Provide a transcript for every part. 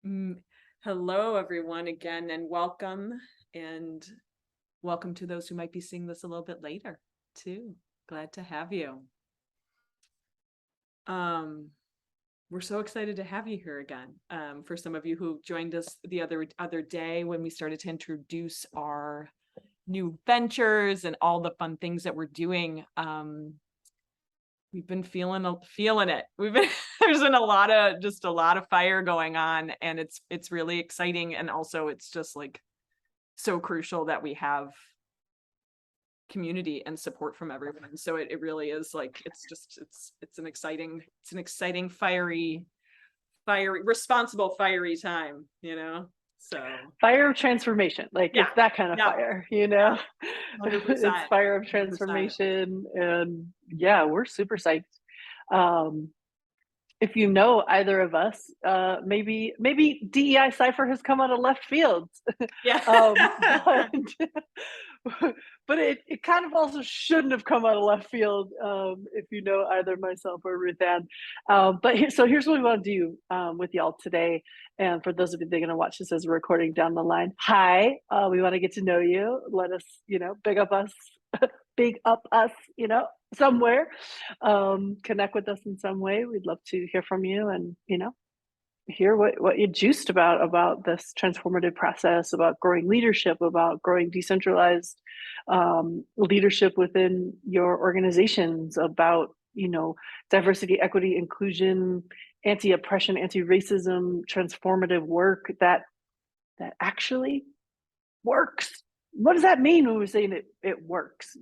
Mm, Hello, everyone, again, and welcome to those who might be seeing this a little bit later, too. Glad to have you. Um, we're so excited to have you here again. For some of you who joined us the other day when we started to introduce our new ventures and all the fun things that we're doing, we've been feeling it. We've been there's been a lot of fire going on, and it's really exciting, and also it's just like so crucial that we have community and support from everyone. So it really is like it's an exciting fiery responsible fiery time, So Fire of transformation. Like yeah, it's that kind of yeah, fire, yeah, It's 100%, fire of 100%. transformation. And yeah, we're super psyched. Um, if you know either of us, maybe DEIcipher has come out of left field. Yeah. But but it kind of also shouldn't have come out of left field, if you know either myself or Ruth Ann. So here's what we want to do with y'all today. And for those of you that are going to watch this as a recording down the line, hi, we want to get to know you. Let us, big up us, somewhere. Connect with us in some way. We'd love to hear from you and, hear what you juiced about this transformative process, about growing leadership, about growing decentralized leadership within your organizations, about diversity, equity, inclusion, anti-oppression, anti-racism, transformative work that actually works. What does that mean when we're saying it works?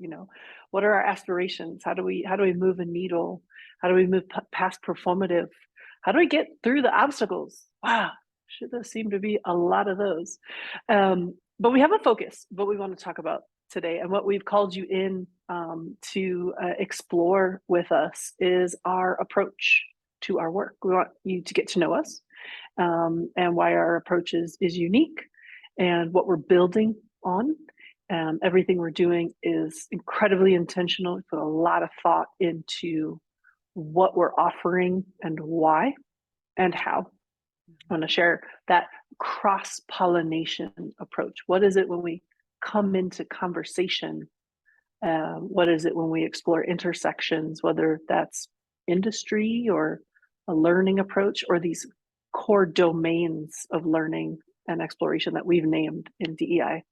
What are our aspirations? How do we move a needle? How do we move past performative? How do we get through the obstacles? Wow, should there seem to be a lot of those. But we have a focus, what we want to talk about today, and what we've called you in to explore with us is our approach to our work. We want you to get to know us, and why our approach is unique and what we're building on. Everything we're doing is incredibly intentional. We put a lot of thought into what we're offering and why and how. I want to share that cross-pollination approach. What is it when we come into conversation? What is it when we explore intersections, whether that's industry or a learning approach or these core domains of learning and exploration that we've named in DEI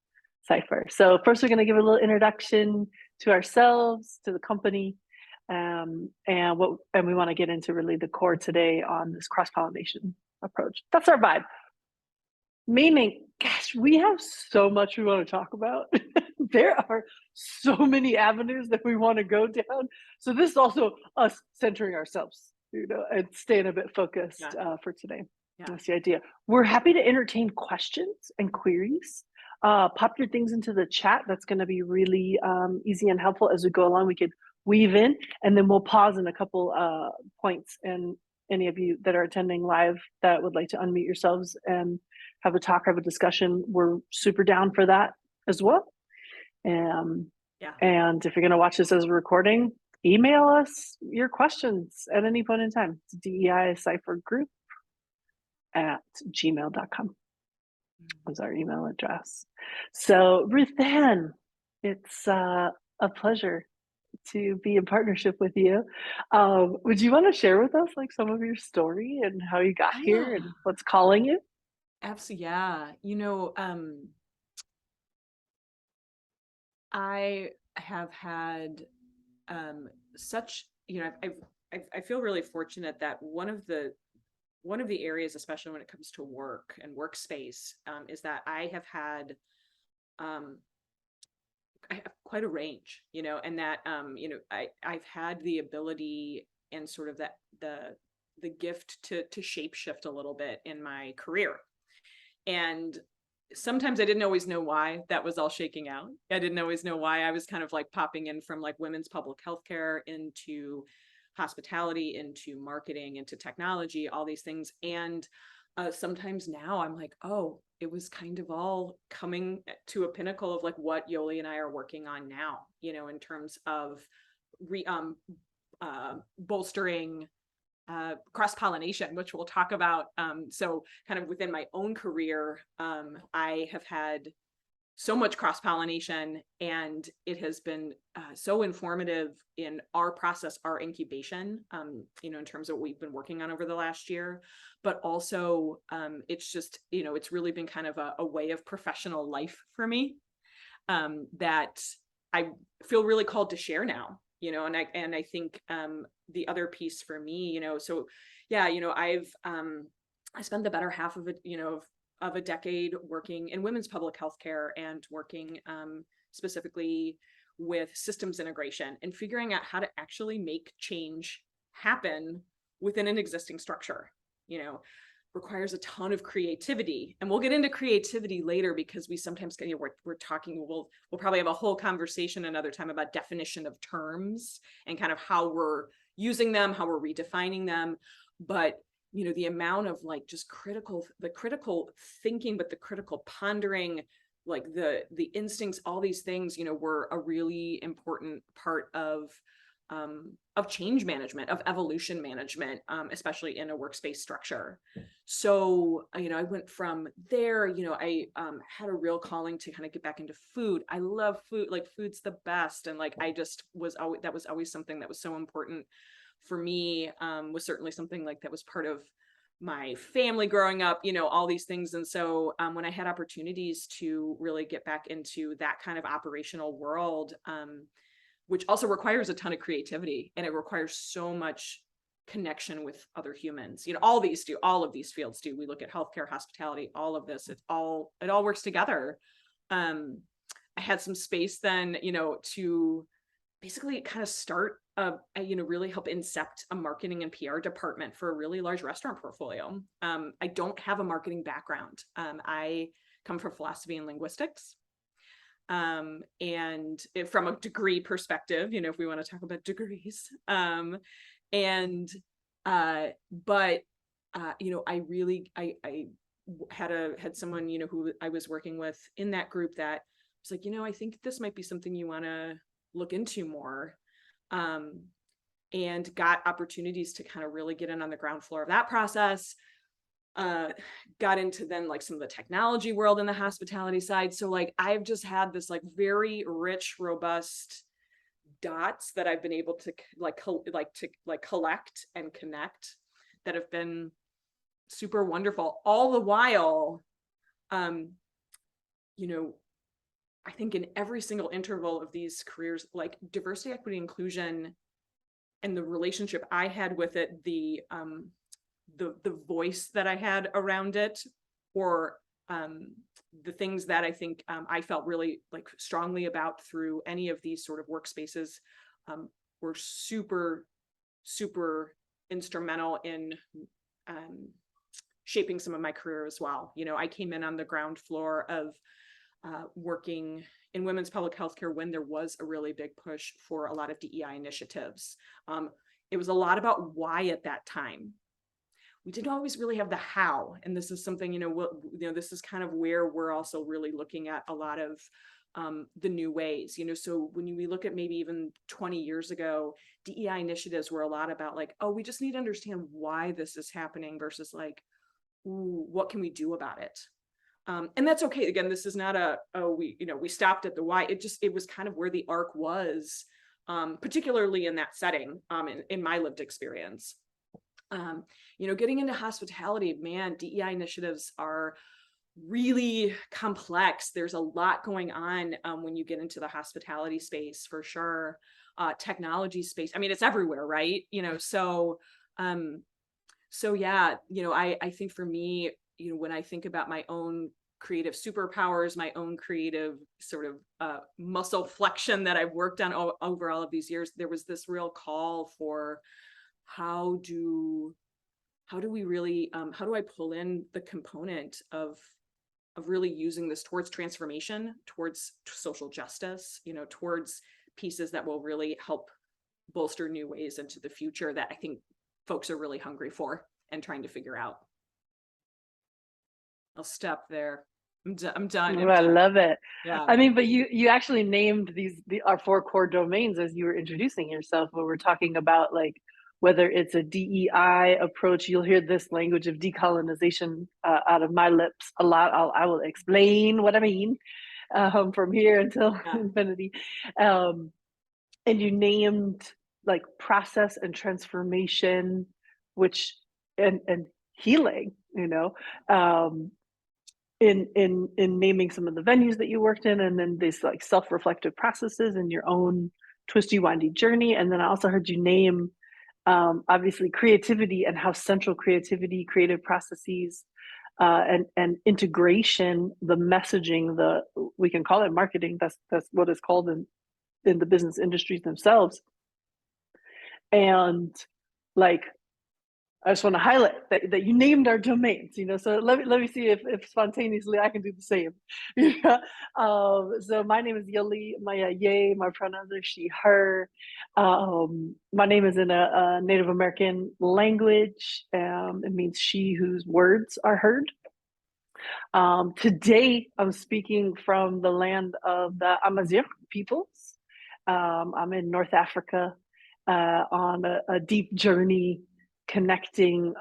Cipher. So first we're going to give a little introduction to ourselves, to the company, and we want to get into really the core today on this cross-pollination approach. That's our vibe. Meaning, gosh, we have so much we want to talk about. There are so many avenues that we want to go down. So this is also us centering ourselves, and staying a bit focused Yeah, for today. yeah. That's the idea. We're happy to entertain questions and queries. Pop your things into the chat. That's going to be really easy and helpful as we go along. We could weave in, and then we'll pause in a couple points. And any of you that are attending live that would like to unmute yourselves and have a talk, have a discussion, we're super down for that as well. Yeah. And if you're going to watch this as a recording, email us your questions at any point in time. It's DEIciphergroup@gmail.com is our email address. So Ruth Ann, it's a pleasure to be in partnership with you. Would you want to share with us like some of your story and how you got here Yeah, and what's calling you? absolutely. Yeah. I have had such, I feel really fortunate that one of the areas, especially when it comes to work and workspace, is that um, I have quite a range, and that I've had the ability and sort of the gift to shape shift a little bit in my career. And sometimes I didn't always know why that was all shaking out. I didn't always know why I was kind of like popping in from like women's public health care into hospitality, into marketing, into technology, all these things. And sometimes now I'm like, oh, it was kind of all coming to a pinnacle of like what Yoli and I are working on now, in terms of bolstering cross-pollination, which we'll talk about. So kind of within my own career, I have had so much cross-pollination, and it has been so informative in our process, our incubation, in terms of what we've been working on over the last year. But also, it's just, it's really been kind of a way of professional life for me, that I feel really called to share now, and I think the other piece for me, so yeah, I spent the better half of it, of a decade working in women's public health care, and working specifically with systems integration and figuring out how to actually make change happen within an existing structure, requires a ton of creativity. And we'll get into creativity later, because we sometimes, we're talking, we'll probably have a whole conversation another time about definition of terms and kind of how we're using them, how we're redefining them. But the amount of just the critical thinking, but the critical pondering, like the instincts, all these things, were a really important part of change management, of evolution management, especially in a workspace structure. So, I went from there, I had a real calling to kind of get back into food. I love food, like food's the best. And I just that was always something that was so important for me, was certainly something that was part of my family growing up, all these things. And so when I had opportunities to really get back into that kind of operational world, which also requires a ton of creativity, and it requires so much connection with other humans. All of these fields do. We look at healthcare, hospitality, all of this, it all works together. I had some space then, to basically kind of start really help incept a marketing and PR department for a really large restaurant portfolio. I don't have a marketing background. I come from philosophy and linguistics. And from a degree perspective, if we want to talk about degrees, but I had someone, who I was working with in that group that was like, I think this might be something you want to look into more, and got opportunities to kind of really get in on the ground floor of that process. Got into then some of the technology world in the hospitality side. So I've just had this very rich, robust dots that I've been able to collect and connect, that have been super wonderful. All the while, I think in every single interval of these careers, diversity, equity, inclusion, and the relationship I had with it, the voice that I had around it, or the things that I think I felt really strongly about through any of these sort of workspaces, were super, super instrumental in shaping some of my career as well. I came in on the ground floor of working in women's public health care when there was a really big push for a lot of DEI initiatives. It was a lot about why at that time. We didn't always really have the how. And this is something, this is kind of where we're also really looking at a lot of the new ways, so when we look at maybe even 20 years ago, DEI initiatives were a lot about oh, we just need to understand why this is happening, versus ooh, what can we do about it? And that's okay. Again, this is not we stopped at the why. It was kind of where the arc was, particularly in that setting, in my lived experience. Getting into hospitality, man, DEI initiatives are really complex. There's a lot going on when you get into the hospitality space, for sure. Technology space, I mean, it's everywhere, right? So yeah, I think for me, when I think about my own creative superpowers, my own creative sort of muscle flexion that I've worked on over all of these years, there was this real call for how do we really, how do I pull in the component of really using this towards transformation, towards social justice, towards pieces that will really help bolster new ways into the future that I think folks are really hungry for and trying to figure out. I'll stop there. I'm done. Oh, I love it. Yeah. I mean, but you actually named our 4 core domains as you were introducing yourself, when we're talking about whether it's a DEI approach. You'll hear this language of decolonization out of my lips a lot. I will explain what I mean from here until Yeah. infinity. And you named like process and transformation, which and healing, in naming some of the venues that you worked in, and then these like self-reflective processes in your own twisty windy journey. And then I also heard you name obviously creativity, and how central creativity, creative processes, and integration, the messaging, we can call it marketing. That's what it's called in the business industries themselves. And like, I just want to highlight that you named our domains, so let me see if spontaneously I can do the same. So my name is Yoli, my Ye, my pronouns are she, her. My name is in a Native American language. It means she whose words are heard. Today, I'm speaking from the land of the Amazigh peoples. I'm in North Africa on a deep journey, connecting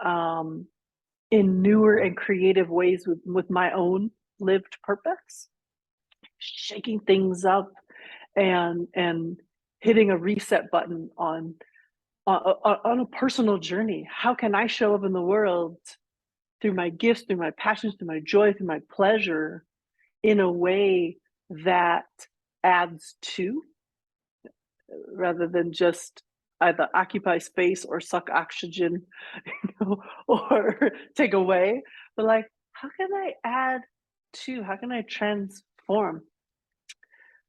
in newer and creative ways with my own lived purpose, shaking things up and hitting a reset button on a personal journey. How can I show up in the world through my gifts, through my passions, through my joy, through my pleasure, in a way that adds to, rather than just either occupy space or suck oxygen, or take away, but like, how can I add to? How can I transform?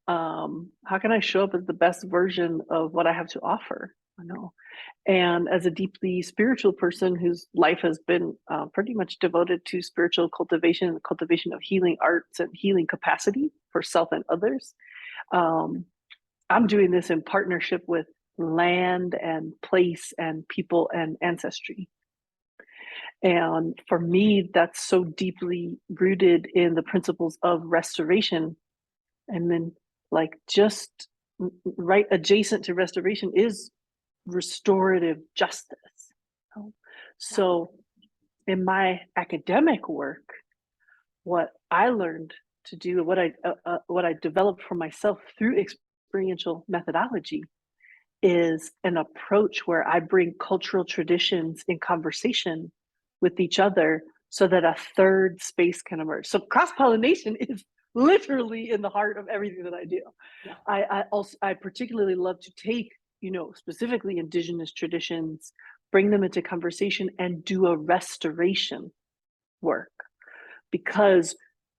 How can I show up as the best version of what I have to offer? And as a deeply spiritual person whose life has been pretty much devoted to spiritual cultivation and the cultivation of healing arts and healing capacity for self and others, I'm doing this in partnership with land and place and people and ancestry. And for me, that's so deeply rooted in the principles of restoration. And then, like, just right adjacent to restoration is restorative justice. So in my academic work, what I learned to do, what I developed for myself through experiential methodology, is an approach where I bring cultural traditions in conversation with each other so that a third space can emerge. So cross-pollination is literally in the heart of everything that I do. Yeah. I particularly love to take, specifically indigenous traditions, bring them into conversation and do a restoration work, because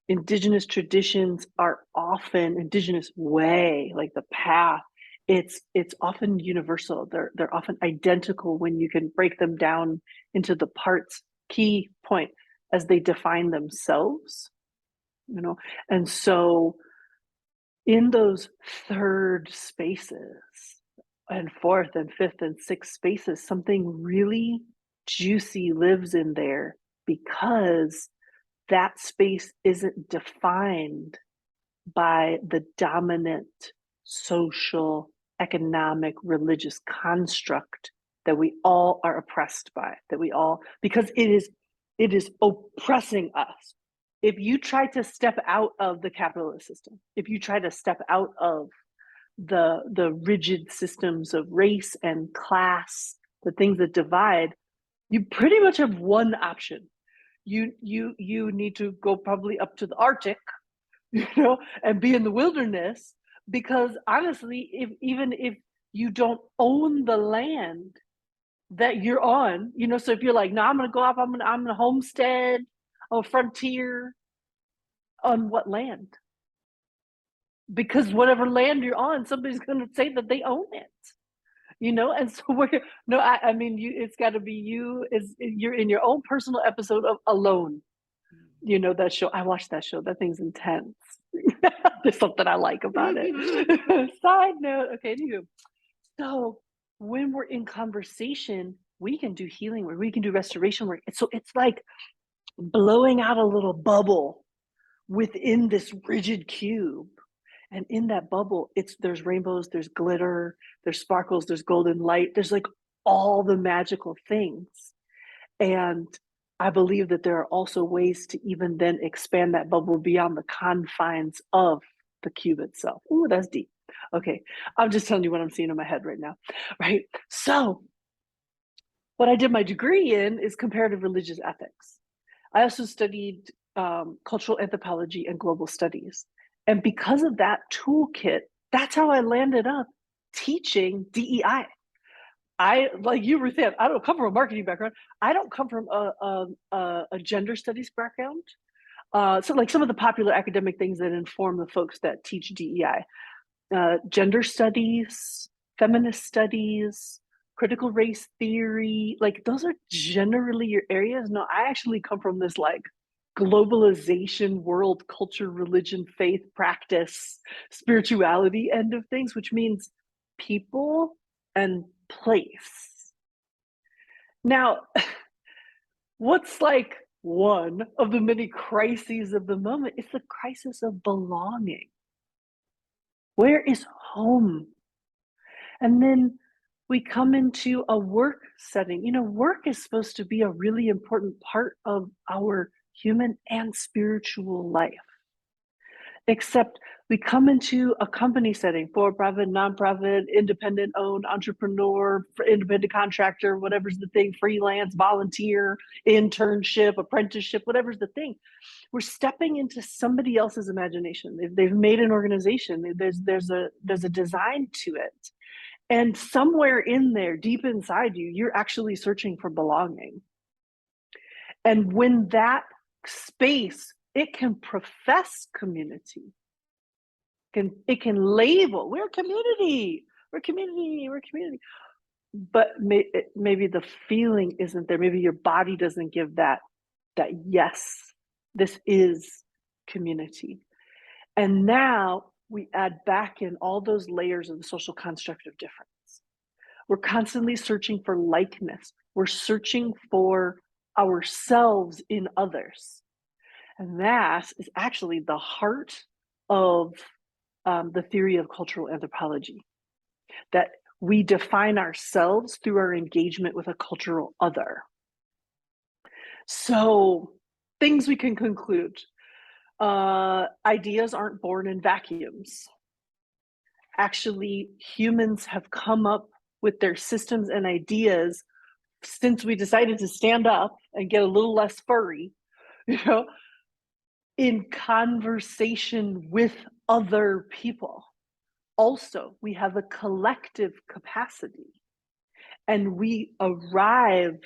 indigenous traditions are often indigenous way, like the path. It's often universal. They're often identical when you can break them down into the parts, key point, as they define themselves, And so in those third spaces and fourth and fifth and sixth spaces, something really juicy lives in there, because that space isn't defined by the dominant social, economic, religious construct that we all are oppressed by, because it is oppressing us. If you try to step out of the capitalist system, if you try to step out of the rigid systems of race and class, the things that divide, you pretty much have one option. You need to go probably up to the Arctic, and be in the wilderness, because honestly, even if you don't own the land that you're on, so if you're like, no, I'm gonna go up, I'm gonna homestead, a frontier, on what land? Because whatever land you're on, somebody's gonna say that they own it. And so I mean, it's got to be you're in your own personal episode of Alone. That show, I watched that show. That thing's intense. There's something I like about it. Side note. Okay, anywho. So when we're in conversation, we can do healing work, we can do restoration work. So it's like blowing out a little bubble within this rigid cube. And in that bubble, there's rainbows, there's glitter, there's sparkles, there's golden light, there's like all the magical things. And I believe that there are also ways to even then expand that bubble beyond the confines of the cube itself. Ooh, that's deep. Okay, I'm just telling you what I'm seeing in my head right now, right? So what I did my degree in is comparative religious ethics. I also studied cultural anthropology and global studies. And because of that toolkit, that's how I landed up teaching DEI. I, like you, Ruth Ann, I don't come from a marketing background. I don't come from a gender studies background. So like some of the popular academic things that inform the folks that teach DEI, gender studies, feminist studies, critical race theory, like those are generally your areas. No, I actually come from this like globalization, world culture, religion, faith, practice, spirituality end of things, which means people and place. Now, what's like one of the many crises of the moment is the crisis of belonging. Where is home? And then we come into a work setting. You know, work is supposed to be a really important part of our human and spiritual life. Except we come into a company setting, for-profit, nonprofit, independent owned, entrepreneur, independent contractor, whatever's the thing, freelance, volunteer, internship, apprenticeship, whatever's the thing. We're stepping into somebody else's imagination. They've made an organization. There's a design to it. And somewhere in there, deep inside you, you're actually searching for belonging. And when that space, it can profess community, it can label, we're community, we're community, we're community. But maybe the feeling isn't there. Maybe your body doesn't give that yes, this is community. And now we add back in all those layers of the social construct of difference. We're constantly searching for likeness. We're searching for ourselves in others. And that is actually the heart of the theory of cultural anthropology, that we define ourselves through our engagement with a cultural other. So things we can conclude. Ideas aren't born in vacuums. Actually, humans have come up with their systems and ideas since we decided to stand up and get a little less furry, you know, in conversation with other people. Also, we have a collective capacity, and we arrive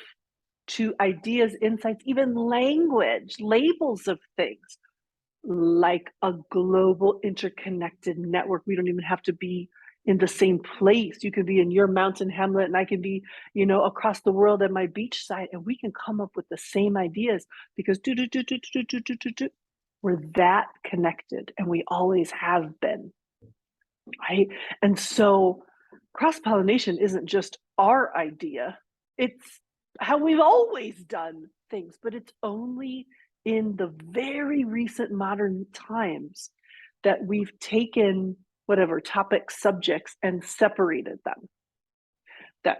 to ideas, insights, even language, labels of things, like a global interconnected network. We don't even have to be in the same place. You could be in your mountain hamlet and I can be, you know, across the world at my beach side, and we can come up with the same ideas because we're that connected, and we always have been, right? And so cross-pollination isn't just our idea, it's how we've always done things, but it's only in the very recent modern times that we've taken whatever topic subjects and separated them. That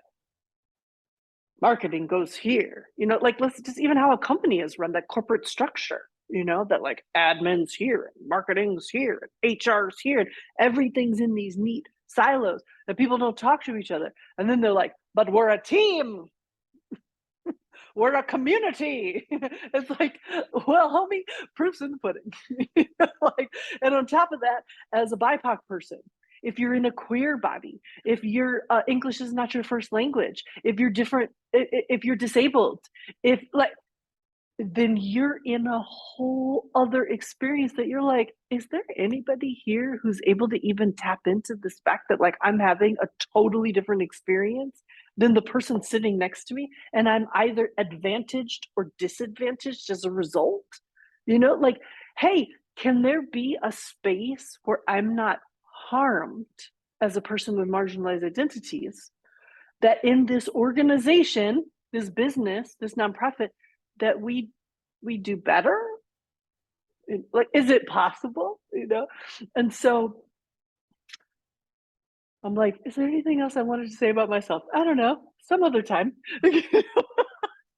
marketing goes here, you know, like let's just even how a company is run, that corporate structure, you know, that like admin's here and marketing's here and HR's here and everything's in these neat silos that people don't talk to each other. And then they're like, but we're a team. We're a community. It's like, well, homie, proof's in the pudding. Like, and on top of that, as a BIPOC person, if you're in a queer body, if your English is not your first language, if you're different, if you're disabled, if like, then you're in a whole other experience that you're like, is there anybody here who's able to even tap into this fact that like I'm having a totally different experience than the person sitting next to me, and I'm either advantaged or disadvantaged as a result? You know, like, hey, can there be a space where I'm not harmed as a person with marginalized identities, that in this organization, this business, this nonprofit, that we do better? Like, is it possible, you know? And so I'm like, is there anything else I wanted to say about myself? I don't know. Some other time.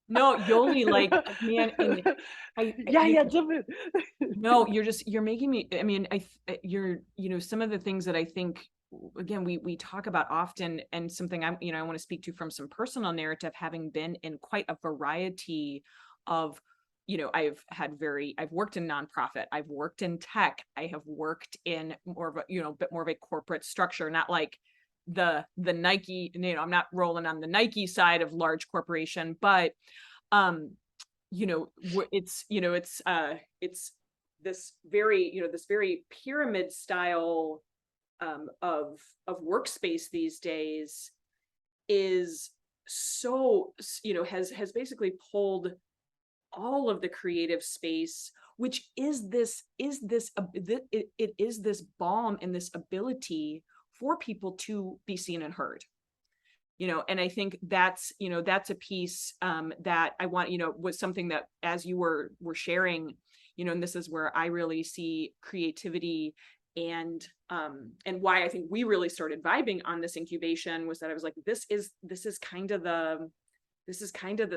No, Yoli, like, man, and Yeah, yeah, jump in. no, you're making me, I mean, you're, some of the things that I think, again, we talk about often, and something I want to speak to from some personal narrative, having been in quite a variety of, I've worked in nonprofit, I've worked in tech, I have worked in more of a, bit more of a corporate structure, not like the Nike, I'm not rolling on the Nike side of large corporation, but, um, it's this very pyramid style of workspace these days is so, has basically pulled all of the creative space, which it is this balm and this ability for people to be seen and heard. And I think that's a piece that I want, was something that, as you were sharing, and this is where I really see creativity and why I think we really started vibing on this incubation, was that I was like, this is kind of the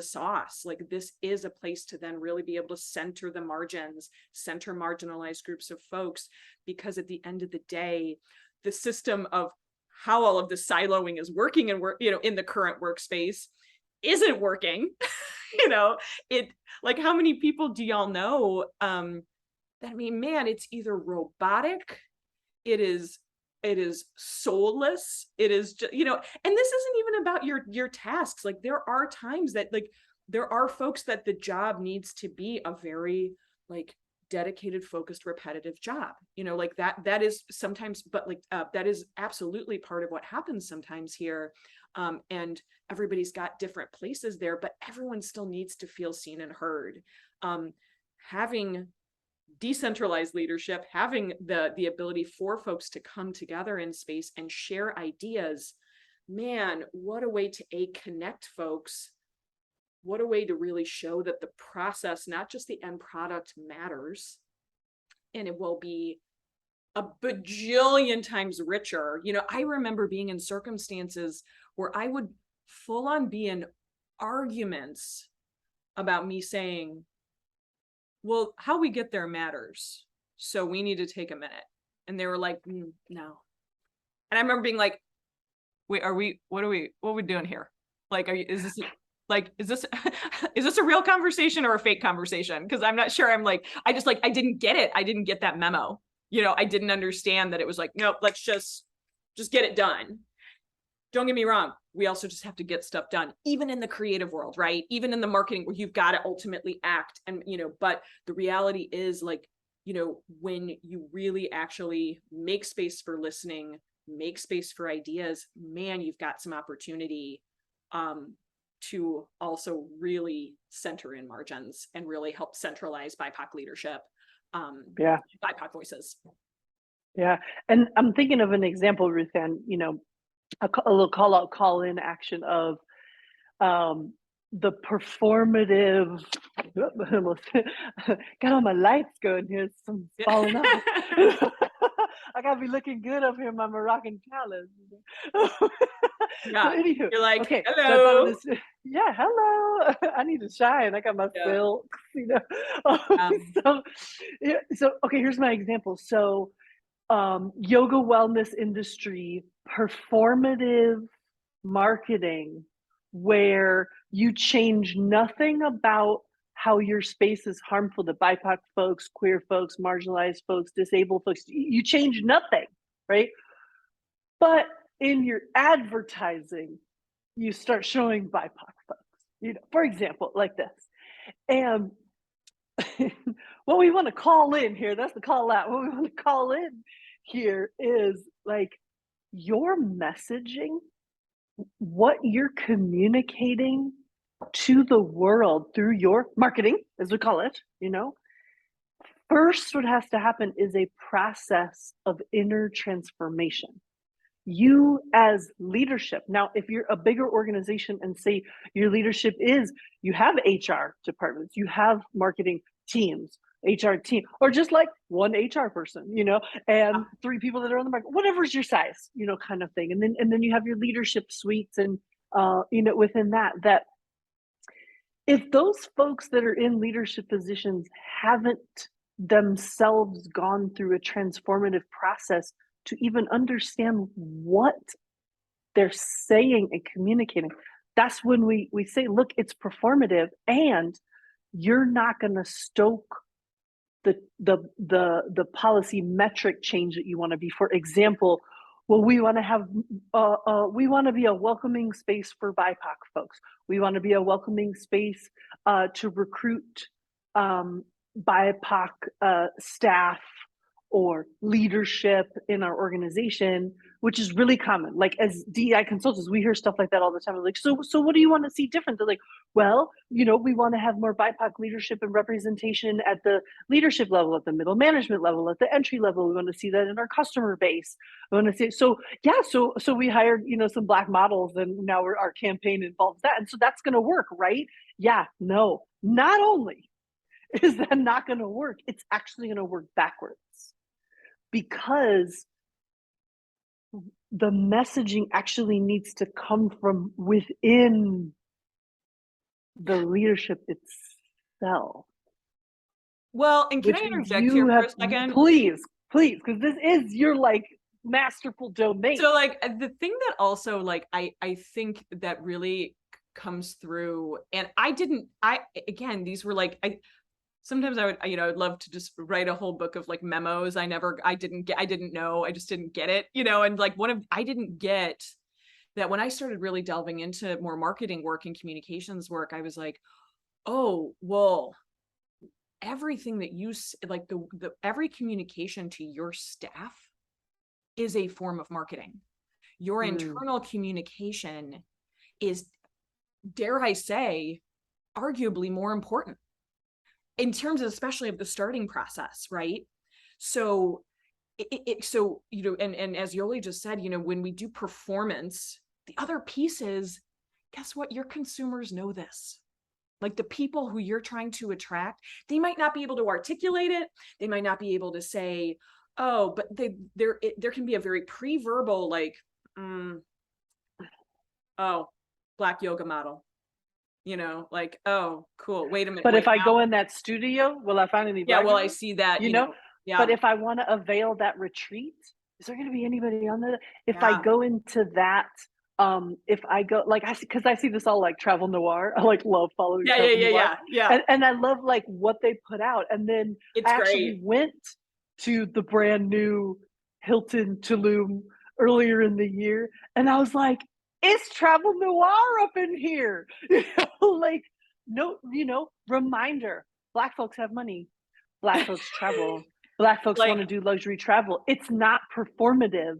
sauce. Like, this is a place to then really be able to center the margins, center marginalized groups of folks, because at the end of the day, the system of how all of the siloing is working and in the current workspace isn't working. It, like, how many people do y'all know that, I mean, man, it's either robotic, it is soulless, it is just, and this isn't even about your tasks. Like, there are times that, like, there are folks that the job needs to be a very, like, dedicated, focused, repetitive job, like that is sometimes, but like that is absolutely part of what happens sometimes here. And everybody's got different places there, but everyone still needs to feel seen and heard. Having decentralized leadership, having the ability for folks to come together in space and share ideas, man, what a way to connect folks. What a way to really show that the process, not just the end product, matters. And it will be a bajillion times richer. I remember being in circumstances where I would full on be in arguments about me saying, well, how we get there matters, so we need to take a minute. And they were like, no. And I remember being like, wait, what are we doing here? Like, is this a real conversation or a fake conversation? Because I'm not sure. I didn't get it. I didn't get that memo. I didn't understand that it was like, nope, let's just get it done. Don't get me wrong. We also just have to get stuff done, even in the creative world, right? Even in the marketing, where you've got to ultimately act. And, but the reality is, like, when you really actually make space for listening, make space for ideas, man, you've got some opportunity to also really center in margins and really help centralize BIPOC leadership, Yeah. BIPOC voices. Yeah. And I'm thinking of an example, Ruth Ann, a little call in action of the performative, got all my lights going here, some falling off. I gotta be looking good up here in my Moroccan palace. Yeah, So anywho, you're like, okay, hello. so I thought of this, yeah, hello. I need to shine. I got my silks, So okay, here's my example. So yoga wellness industry, performative marketing, where you change nothing about how your space is harmful to BIPOC folks, queer folks, marginalized folks, disabled folks. You change nothing, right? But in your advertising, you start showing BIPOC folks, for example, like this. And what we want to call in here, that's the call out. What we want to call in here is, like, your messaging, what you're communicating to the world through your marketing, as we call it, first, what has to happen is a process of inner transformation. You as leadership. Now, if you're a bigger organization and say your leadership is, you have HR departments, you have marketing teams, HR team, or just like one HR person, and 3 people that are on the market, whatever's your size, kind of thing. And then you have your leadership suites, and within that if those folks that are in leadership positions haven't themselves gone through a transformative process to even understand what they're saying and communicating, that's when we say, look, it's performative, and you're not going to stoke the policy metric change that you want to be. For example, well, we want to have we want to be a welcoming space for BIPOC folks. We want to be a welcoming space to recruit BIPOC staff or leadership in our organization, which is really common. Like, as DEI consultants, we hear stuff like that all the time. We're like, so what do you want to see different? They're like, well, we want to have more BIPOC leadership and representation at the leadership level, at the middle management level, at the entry level. We want to see that in our customer base. We want to see, so we hired, some Black models, and now our campaign involves that. And so that's going to work, right? Yeah, no, not only is that not going to work, it's actually going to work backwards, because the messaging actually needs to come from within the leadership itself. Well, and can I interject here for a second? Please, because this is your masterful domain. So the thing that also I think that really comes through, and again, these were sometimes I would love to just write a whole book of memos. I didn't know, I just didn't get it, and I didn't get that when I started really delving into more marketing work and communications work. I was like, oh, well, everything that you every communication to your staff is a form of marketing. Your internal communication is, dare I say, arguably more important in terms of, especially of the starting process, right? So and as Yoli just said, when we do performance, the other piece is, guess what? Your consumers know this. The people who you're trying to attract, they might not be able to articulate it. They might not be able to say, oh, but there can be a very pre-verbal, oh, Black yoga model. Oh, cool. Wait a minute. But if I go in that studio, will I find any? Yeah, well, I see that, Yeah. But if I want to avail that retreat, is there going to be anybody on there? If I go into that, if I go, because I see this all travel noir. I love following. Yeah. And I love what they put out. And then it's I actually went to the brand new Hilton Tulum earlier in the year, and I was like, it's travel noir up in here. Reminder, Black folks have money. Black folks travel. Black folks want to do luxury travel. It's not performative.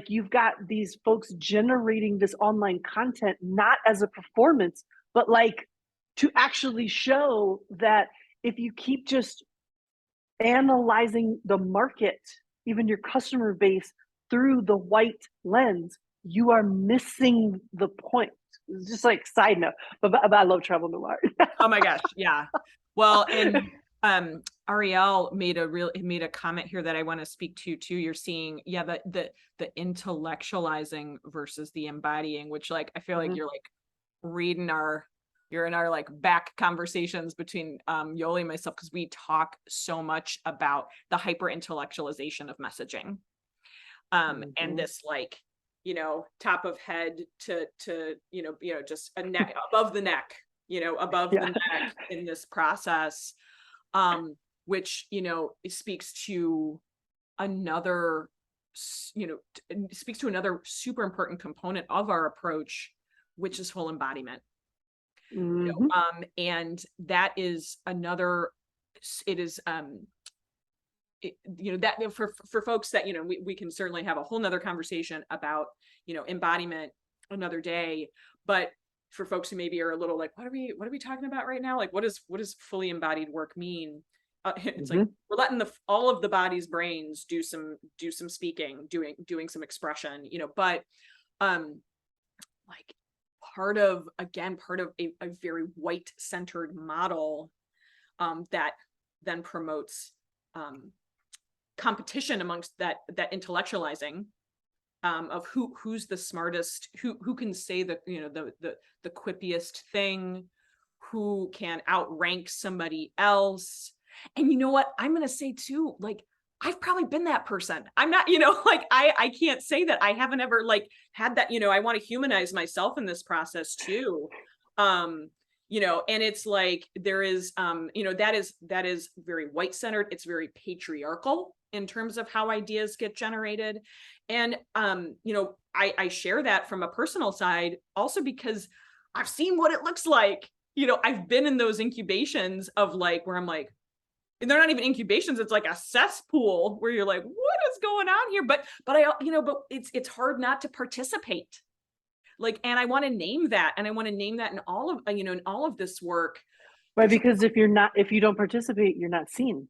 You've got these folks generating this online content, not as a performance, but to actually show that if you keep just analyzing the market, even your customer base, through the white lens, you are missing the point. It's just side note, but I love travel noir. Oh my gosh, yeah. Well, and Ariel made a comment here that I want to speak to too. You're seeing, the intellectualizing versus the embodying, which I feel like you're you're in our back conversations between Yoli and myself, because we talk so much about the hyper intellectualization of messaging, and this top of head to just a neck above the neck, above the neck in this process, which speaks to another super important component of our approach, which is full embodiment. And that is another, it is that for folks that we can certainly have a whole nother conversation about embodiment another day, but for folks who maybe are a little what are we talking about right now? What does fully embodied work mean? It's we're letting all of the body's brains do some speaking, doing some expression, but part of a very white centered model that then promotes competition amongst that intellectualizing of who's the smartest, who can say the, you know, the quippiest thing, who can outrank somebody else. And you know what, I'm gonna say too, like, I've probably been that person. I'm not, you know, like, I can't say that I haven't ever like had that, you know, I want to humanize myself in this process too. You know, and it's like there is you know, that is very white centered, it's very patriarchal in terms of how ideas get generated. And you know, I share that from a personal side also because I've seen what it looks like. You know, I've been in those incubations of like where I'm like, and they're not even incubations, it's like a cesspool where you're like, what is going on here? But I, you know, but it's hard not to participate. Like, and I want to name that, and I want to name that in all of, you know, in all of this work. Right, because if you don't participate, you're not seen.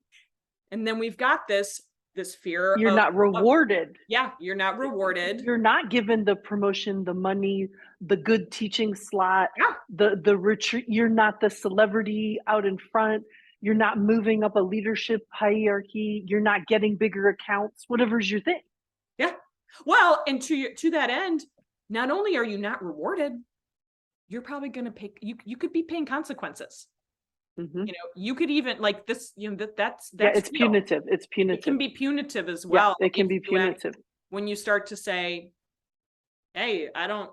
And then we've got this fear you're of not rewarded. Yeah, you're not rewarded. You're not given the promotion, the money, the good teaching slot, Yeah. the retreat. You're not the celebrity out in front. You're not moving up a leadership hierarchy. You're not getting bigger accounts, whatever's your thing. Yeah. Well, and to that end, not only are you not rewarded, you're probably going to pay, you could be paying consequences. Mm-hmm. You know, you could even like this, you know, that's yeah, it's real. Punitive. It's punitive. It can be punitive as well. Yeah, it can be punitive. When you start to say, hey, I don't,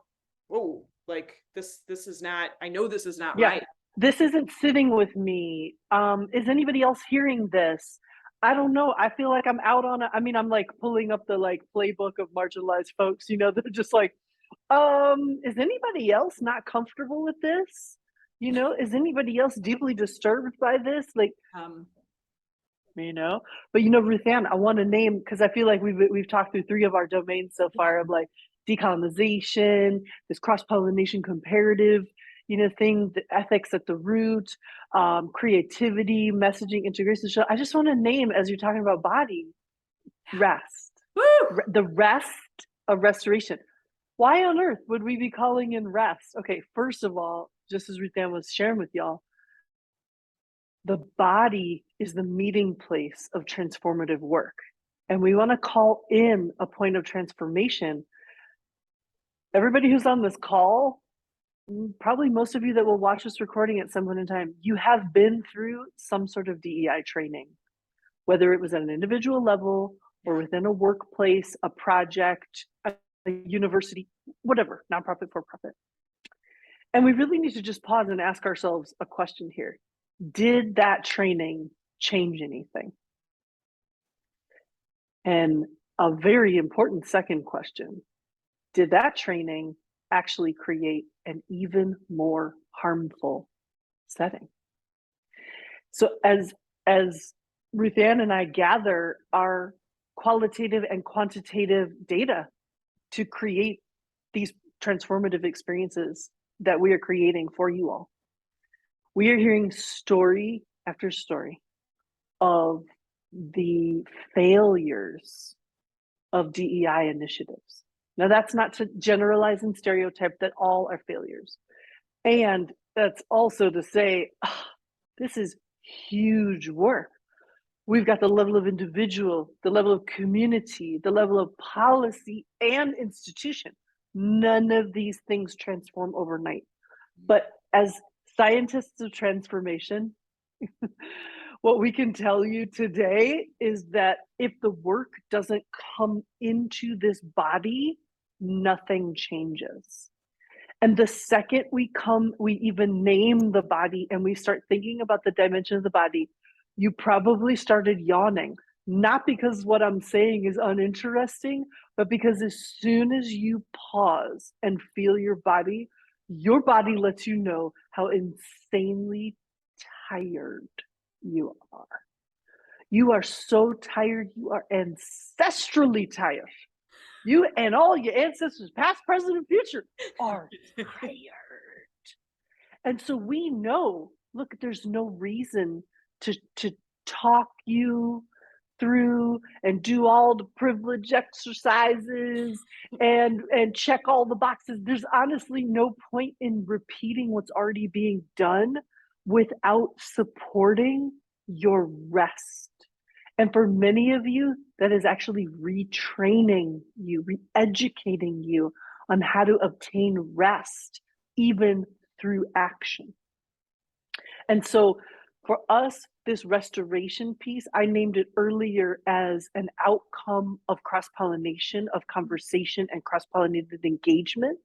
whoa, like this is not, I know this is not right. This isn't sitting with me. Is anybody else hearing this? I don't know. I feel like I'm out on it. I mean, I'm like pulling up the like playbook of marginalized folks, you know, they're just like, is anybody else not comfortable with this? You know, is anybody else deeply disturbed by this? Like, you know, but you know, Ruth Ann, I want to name, because I feel like we've talked through 3 of our domains so far of like decolonization, this cross-pollination comparative, you know, thing, the ethics at the root, creativity, messaging, integration. So I just want to name, as you're talking about body, rest. Woo! The rest of restoration. Why on earth would we be calling in rest? Okay, first of all, just as Ruth Ann was sharing with y'all, the body is the meeting place of transformative work. And we want to call in a point of transformation. Everybody who's on this call, probably most of you that will watch this recording at some point in time, you have been through some sort of DEI training, whether it was at an individual level or within a workplace, a project, a university, whatever, nonprofit, for-profit. And we really need to just pause and ask ourselves a question here. Did that training change anything? And a very important second question, did that training actually create an even more harmful setting? So as Ruth Ann and I gather our qualitative and quantitative data to create these transformative experiences that we are creating for you all, we are hearing story after story of the failures of DEI initiatives. Now, that's not to generalize and stereotype that all are failures. And that's also to say, this is huge work. We've got the level of individual, the level of community, the level of policy and institution. None of these things transform overnight. But as scientists of transformation, what we can tell you today is that if the work doesn't come into this body, nothing changes. And the second we even name the body and we start thinking about the dimension of the body, you probably started yawning, not because what I'm saying is uninteresting, but because as soon as you pause and feel your body lets you know how insanely tired you are. You are so tired, you are ancestrally tired. You and all your ancestors, past, present, and future, are tired. And so we know, look, there's no reason to talk you through and do all the privilege exercises and check all the boxes. There's honestly no point in repeating what's already being done without supporting your rest. And for many of you, that is actually retraining you, re-educating you on how to obtain rest, even through action. And so for us, this restoration piece, I named it earlier as an outcome of cross-pollination, of conversation and cross-pollinated engagement.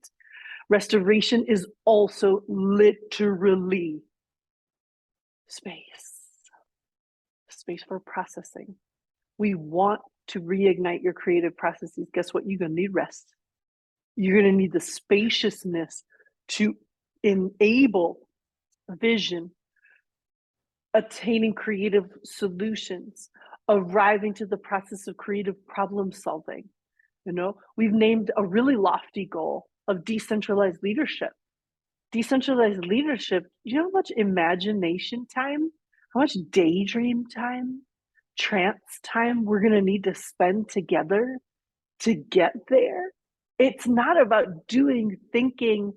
Restoration is also literally space for processing. We want to reignite your creative processes. Guess what? You're going to need rest. You're going to need the spaciousness to enable vision, attaining creative solutions, arriving to the process of creative problem solving. You know, we've named a really lofty goal of decentralized leadership. Decentralized leadership, you know how much imagination time, how much daydream time, trance time we're going to need to spend together to get there? It's not about doing, thinking,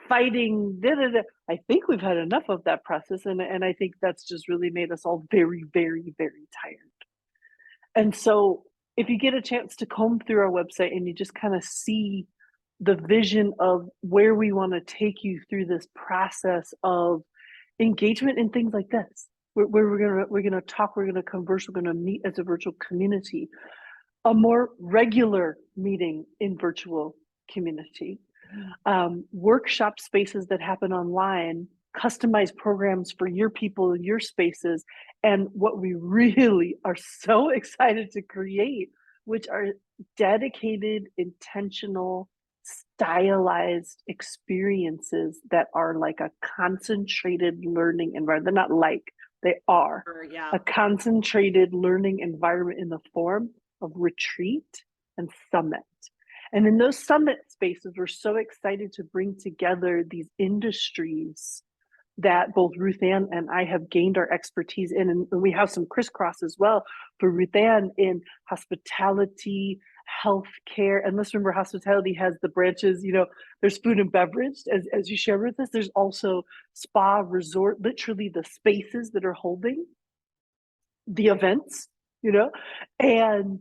fighting. Da, da, da. I think we've had enough of that process. And I think that's just really made us all very, very, very tired. And so if you get a chance to comb through our website and you just kind of see the vision of where we want to take you through this process of engagement in things like this, where we're gonna talk, we're gonna converse, we're gonna meet as a virtual community, a more regular meeting in virtual community, workshop spaces that happen online, customized programs for your people, your spaces, and what we really are so excited to create, which are dedicated, intentional, stylized experiences that are like a concentrated learning environment. They're not like, they are Yeah. a concentrated learning environment in the form of retreat and summit. And in those summit spaces, we're so excited to bring together these industries that both Ruth Ann and I have gained our expertise in. And we have some crisscross as well for Ruth Ann in hospitality, healthcare. And let's remember, hospitality has the branches, you know, there's food and beverage, as you share with us. There's also spa, resort, literally the spaces that are holding the events, you know, and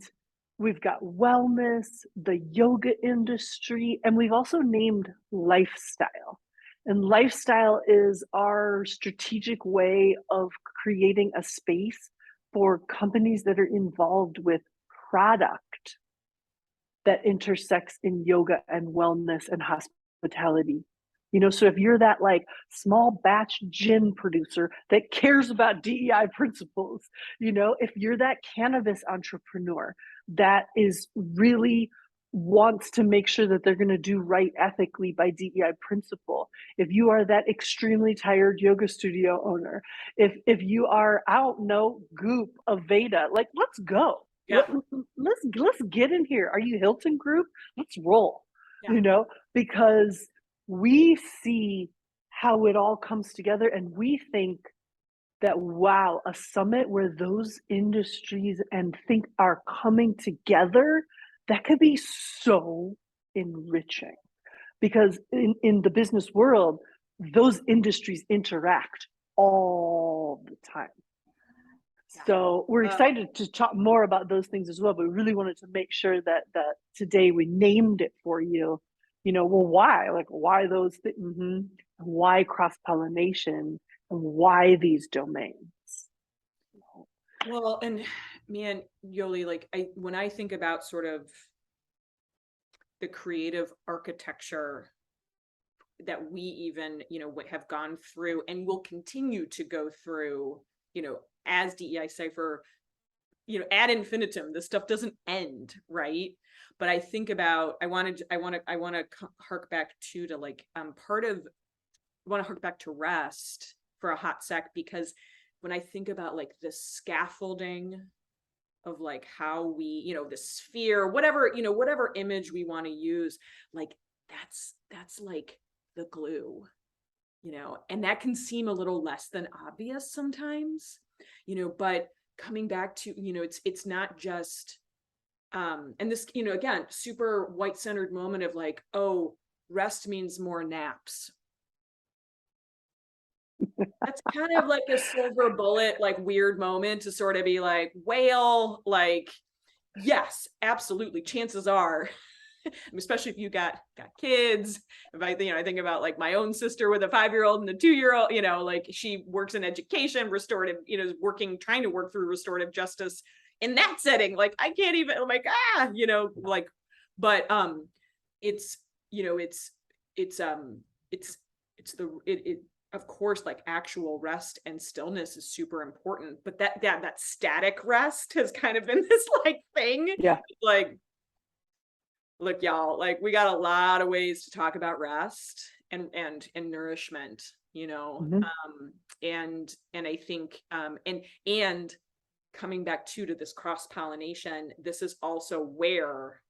we've got wellness, the yoga industry, and we've also named lifestyle. And lifestyle is our strategic way of creating a space for companies that are involved with product that intersects in yoga and wellness and hospitality. You know, so if you're that like small batch gin producer that cares about DEI principles, you know, if you're that cannabis entrepreneur that is really wants to make sure that they're going to do right ethically by DEI principle, if you are that extremely tired yoga studio owner, if you are out, no goop of Veda, like let's go. Yeah. Let's get in here. Are you Hilton Group? Let's roll. Yeah. You know, because we see how it all comes together and we think that, wow, a summit where those industries and think are coming together, that could be so enriching, because in the business world, those industries interact all the time. So we're excited to talk more about those things as well, but we really wanted to make sure that today we named it for you. You know, well, why? Like, why those things? Why cross-pollination? And why these domains? Well, and man, Yoli, like when I think about sort of the creative architecture that we even, you know, have gone through and will continue to go through, you know, as DEIcipher, you know, ad infinitum, this stuff doesn't end, right? But I think about, I want to hark back to like, I want to hark back to rest for a hot sec, because when I think about like the scaffolding of like how we, you know, the sphere, whatever, you know, whatever image we want to use, like that's like the glue, you know, and that can seem a little less than obvious sometimes, you know, but coming back to, you know, it's not just, and this, you know, again, super white centered moment of like, oh, rest means more naps. That's kind of like a silver bullet, like weird moment to sort of be like, whale, like, yes, absolutely. Chances are, especially if you got kids. If I think about like my own sister with a 5-year-old and a 2-year-old, like she works in education, restorative, trying to work through restorative justice in that setting. Like I can't even, I'm like, like, but it's, it's it's it of course, like actual rest and stillness is super important, but that static rest has kind of been this like thing, Yeah. like, look, y'all, like we got a lot of ways to talk about rest and nourishment, Mhm. and I think and coming back to this cross-pollination, this is also where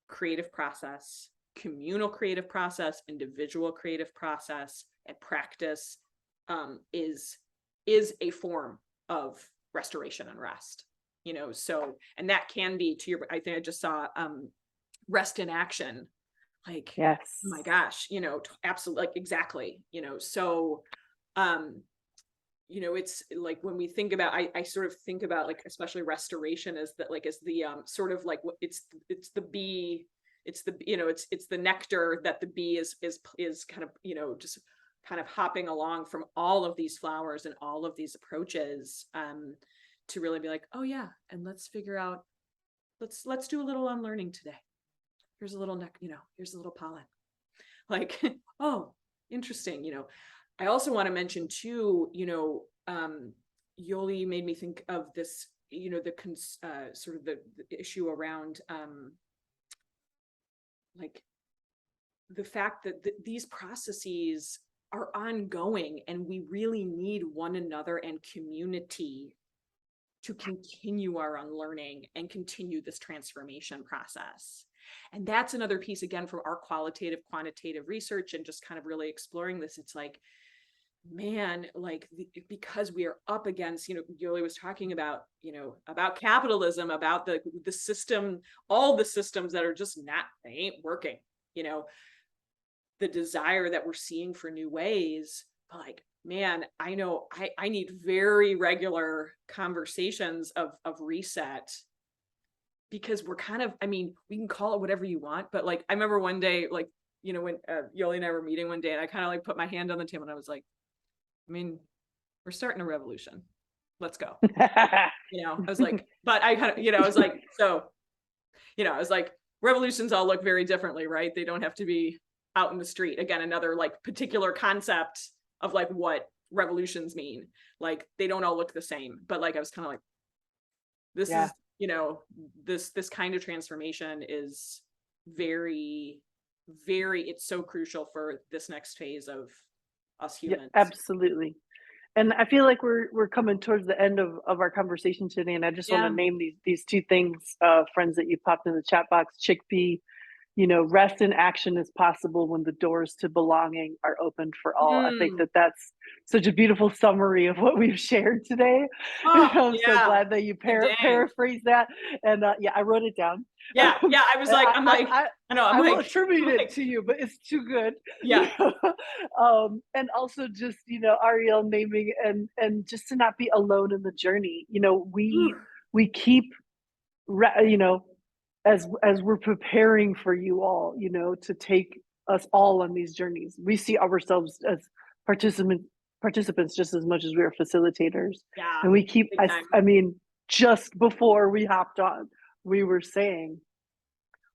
creative process, communal creative process, individual creative process, and practice is a form of restoration and rest. So, and that can be to your, I think I just saw rest in action, like, oh Yes. my gosh, absolutely, like exactly, so um it's like when we think about, I sort of think about like especially restoration as that, like as the sort of like it's the bee, it's the it's the nectar that the bee is kind of just kind of hopping along from all of these flowers and all of these approaches, to really be like, oh yeah, and let's figure out, let's do a little unlearning today. Here's a little here's a little pollen, like, oh, interesting. I also want to mention too, Yoli made me think of this, sort of the issue around like the fact that these processes are ongoing and we really need one another and community to continue our unlearning and continue this transformation process. And that's another piece, again, from our qualitative, quantitative research and just kind of really exploring this. It's like, man, like because we are up against, Yoli was talking about, about capitalism, about the system, all the systems that are just not, they ain't working, the desire that we're seeing for new ways. Like, man, I know I need very regular conversations of reset, because we're kind of, I mean, we can call it whatever you want, but like I remember one day, like, when Yoli and I were meeting one day, and I kind of like put my hand on the table and I was like, I mean, we're starting a revolution. Let's go. I was like, but I kind of, I was like, so, I was like, revolutions all look very differently, right? They don't have to be out in the street. Again, another like particular concept of like what revolutions mean. Like they don't all look the same, but like I was kind of like, this Yeah. is, this kind of transformation is very, very, it's so crucial for this next phase of us Yeah, humans. absolutely. And I feel like we're coming towards the end of our conversation today, and I just want to Yeah. name these two things, friends, that you popped in the chat box. Chickpea, rest in action is possible when the doors to belonging are opened for all. I think Mm. that's such a beautiful summary of what we've shared today. Oh, I'm so yeah. glad that you Dang. paraphrase that. And yeah, I wrote it down. Yeah. Yeah. I was like, I'm like, I know, I'm I will like, attribute it to you, but it's too good. yeah. And also just, Ariel naming and just to not be alone in the journey. We keep, as we're preparing for you all, to take us all on these journeys, we see ourselves as participants just as much as we are facilitators. Yeah. And we keep, Big time. I mean, just before we hopped on, we were saying,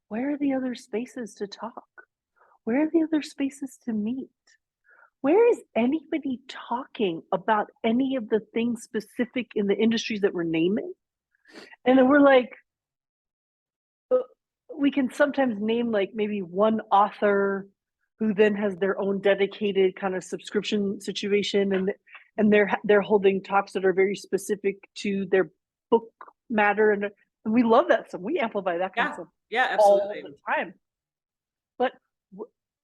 where are the other spaces to talk? Where are the other spaces to meet? Where is anybody talking about any of the things specific in the industries that we're naming? And then we're like, we can sometimes name like maybe one author who then has their own dedicated kind of subscription situation, and they're holding talks that are very specific to their book matter, and we love that stuff. We amplify that kind of Yeah. stuff Yeah. all Absolutely. the time. But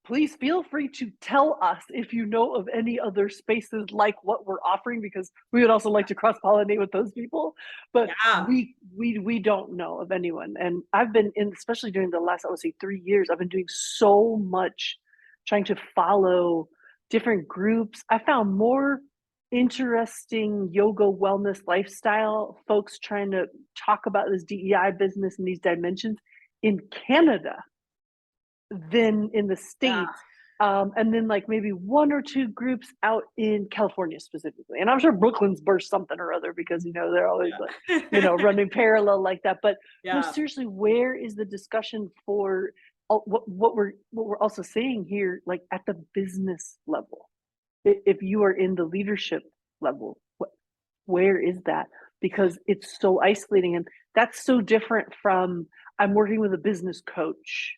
please feel free to tell us if you know of any other spaces like what we're offering, because we would also like to cross-pollinate with those people. But Yeah. we don't know of anyone. And I've been in, especially during the last, I would say, 3 years, I've been doing so much trying to follow different groups. I found more interesting yoga wellness lifestyle folks trying to talk about this DEI business and these dimensions in Canada than in the Yeah. States. And then like maybe one or two groups out in California specifically. And I'm sure Brooklyn's burst something or other because, they're always like, Yeah. running parallel like that. But no, Yeah. seriously, where is the discussion for what we're also saying here, like at the business level? If you are in the leadership level, where is that? Because it's so isolating, and that's so different from I'm working with a business coach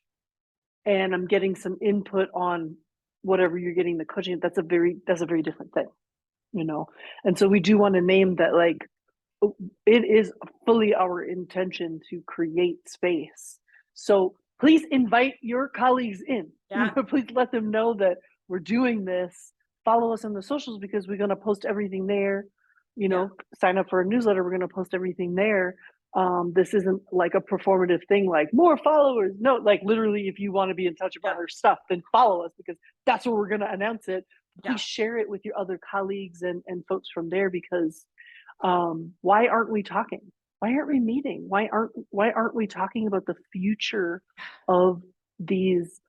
and I'm getting some input on whatever you're getting the coaching. That's a very different thing. And so we do want to name that, like, it is fully our intention to create space. So please invite your colleagues in. Yeah. Please let them know that we're doing this. Follow us on the socials because we're going to post everything there. Sign up for a newsletter. We're going to post everything there. This isn't like a performative thing, like more followers. No, like literally, if you want to be in touch about our stuff, then follow us because that's where we're going to announce it. Please share it with your other colleagues and folks from there because why aren't we talking? Why aren't we meeting? Why aren't we talking about the future of these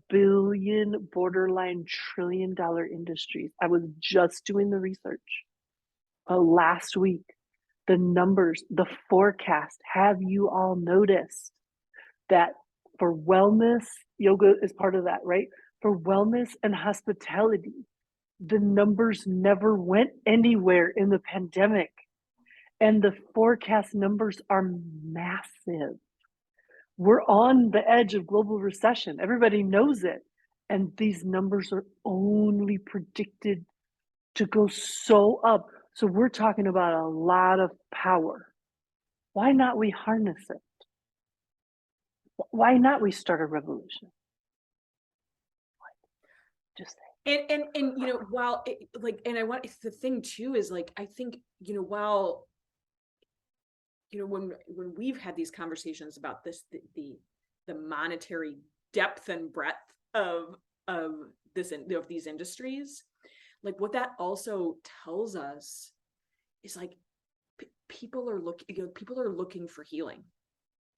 billion, borderline $1 trillion industries? I was just doing the research last week. The numbers, the forecast. Have you all noticed that for wellness, yoga is part of that, right? For wellness and hospitality, the numbers never went anywhere in the pandemic. And the forecast numbers are massive. We're on the edge of global recession. Everybody knows it. And these numbers are only predicted to go so up. So we're talking about a lot of power. Why not we harness it? Why not we start a revolution? Just saying. And while the thing too is like, I think, while when we've had these conversations about this, the monetary depth and breadth of these industries, like what that also tells us is like people are looking for healing.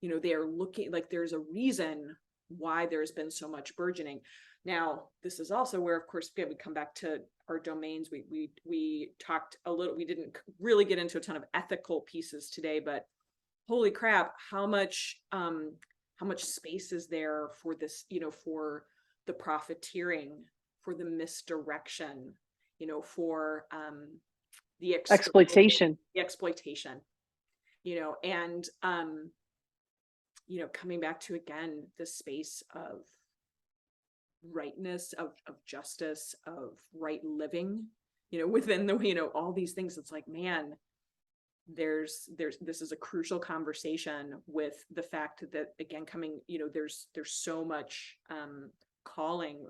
They are looking, like there's a reason why there's been so much burgeoning. Now, this is also where, of course, we come back to our domains. We talked a little, we didn't really get into a ton of ethical pieces today, but holy crap, how much space is there for this, for the profiteering, for the misdirection, for the exploitation, and coming back to, again, the space of rightness, of justice, of right living, within the, all these things. It's like, man, this is a crucial conversation with the fact that, again, there's so much calling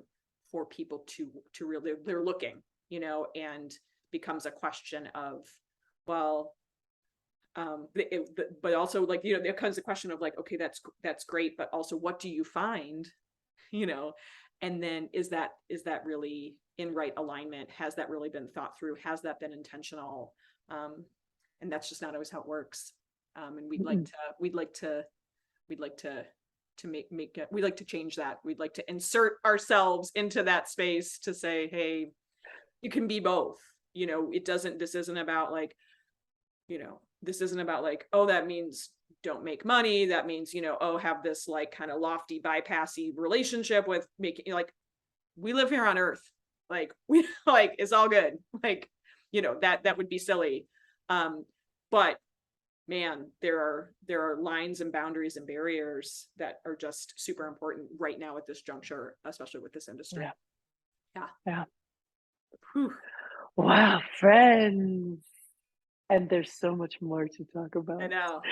for people to really, they're looking, and becomes a question of, well, but also, like, there comes a question of like, okay, that's great, but also what do you find, and then is that really in right alignment? Has that really been thought through? Has that been intentional? And that's just not always how it works. And we'd like to change that. We'd like to insert ourselves into that space to say, hey, you can be both. This isn't about like, this isn't about like, oh, that means don't make money. That means, oh, have this like kind of lofty bypassy relationship with making, like, we live here on earth. Like, we like, it's all good. Like, that would be silly. But man, there are lines and boundaries and barriers that are just super important right now at this juncture, especially with this industry. Yeah. Whew. Wow, friends. And there's so much more to talk about. I know.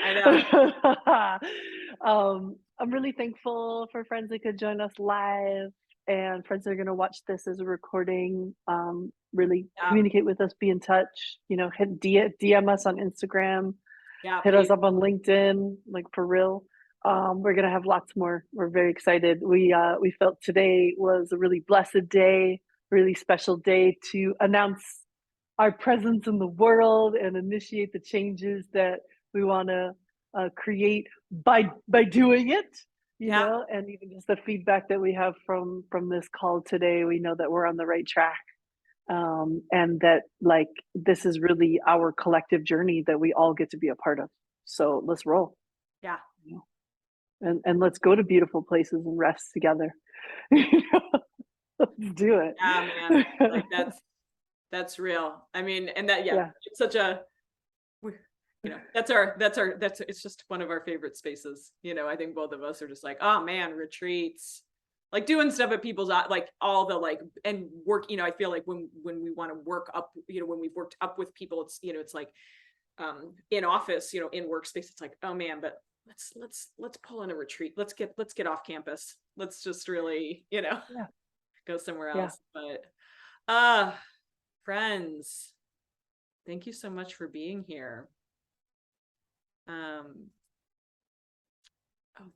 I'm really thankful for friends that could join us live and friends that are going to watch this as a recording. Really communicate with us, be in touch, hit DM us on Instagram, hit us up on LinkedIn, like for real. We're gonna have lots more. We're very excited. We felt today was a really blessed day, really special day to announce our presence in the world and initiate the changes that we want to create by doing it. You Yeah. know, and even just the feedback that we have from this call today, we know that we're on the right track, and that like this is really our collective journey that we all get to be a part of. So let's roll. Yeah. You know? And let's go to beautiful places and rest together. Let's do it. Yeah, man. Like that's real. I mean, and that, yeah, Yeah, it's such a, we that's it's just one of our favorite spaces. I think both of us are just like, oh man, retreats, like doing stuff at people's, like all the like, and work, I feel like when we want to work up, when we've worked up with people, it's like, in office, in workspace, it's like, oh man, but let's pull in a retreat. Let's get off campus. Let's just really, yeah, go somewhere yeah. else. But uh friends, thank you so much for being here.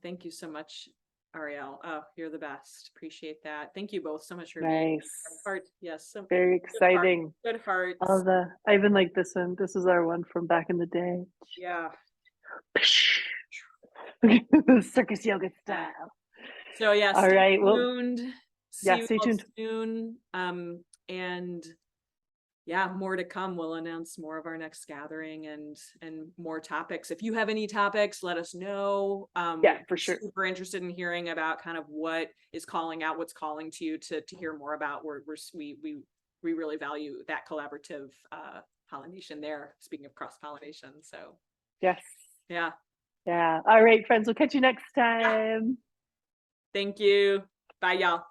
Thank you so much, Ariel. Oh, you're the best. Appreciate that. Thank you both so much for being Nice. heart. Yes, some Very good heart, exciting. good hearts. All the I even like this one. This is our one from back in the day. Yeah. Circus yoga Yeah. style. So yeah, All stay right. Well, tuned. See yeah, you stay all tuned. soon. And yeah, more to come. We'll announce more of our next gathering and more topics. If you have any topics, let us know. Yeah, for We're sure. super interested in hearing about kind of what is calling out, what's calling to you to hear more about. We really value that collaborative pollination there. Speaking of cross-pollination, so Yes. yeah, Yeah. All right, friends. We'll catch you next yeah. time. Thank you. Bye, y'all.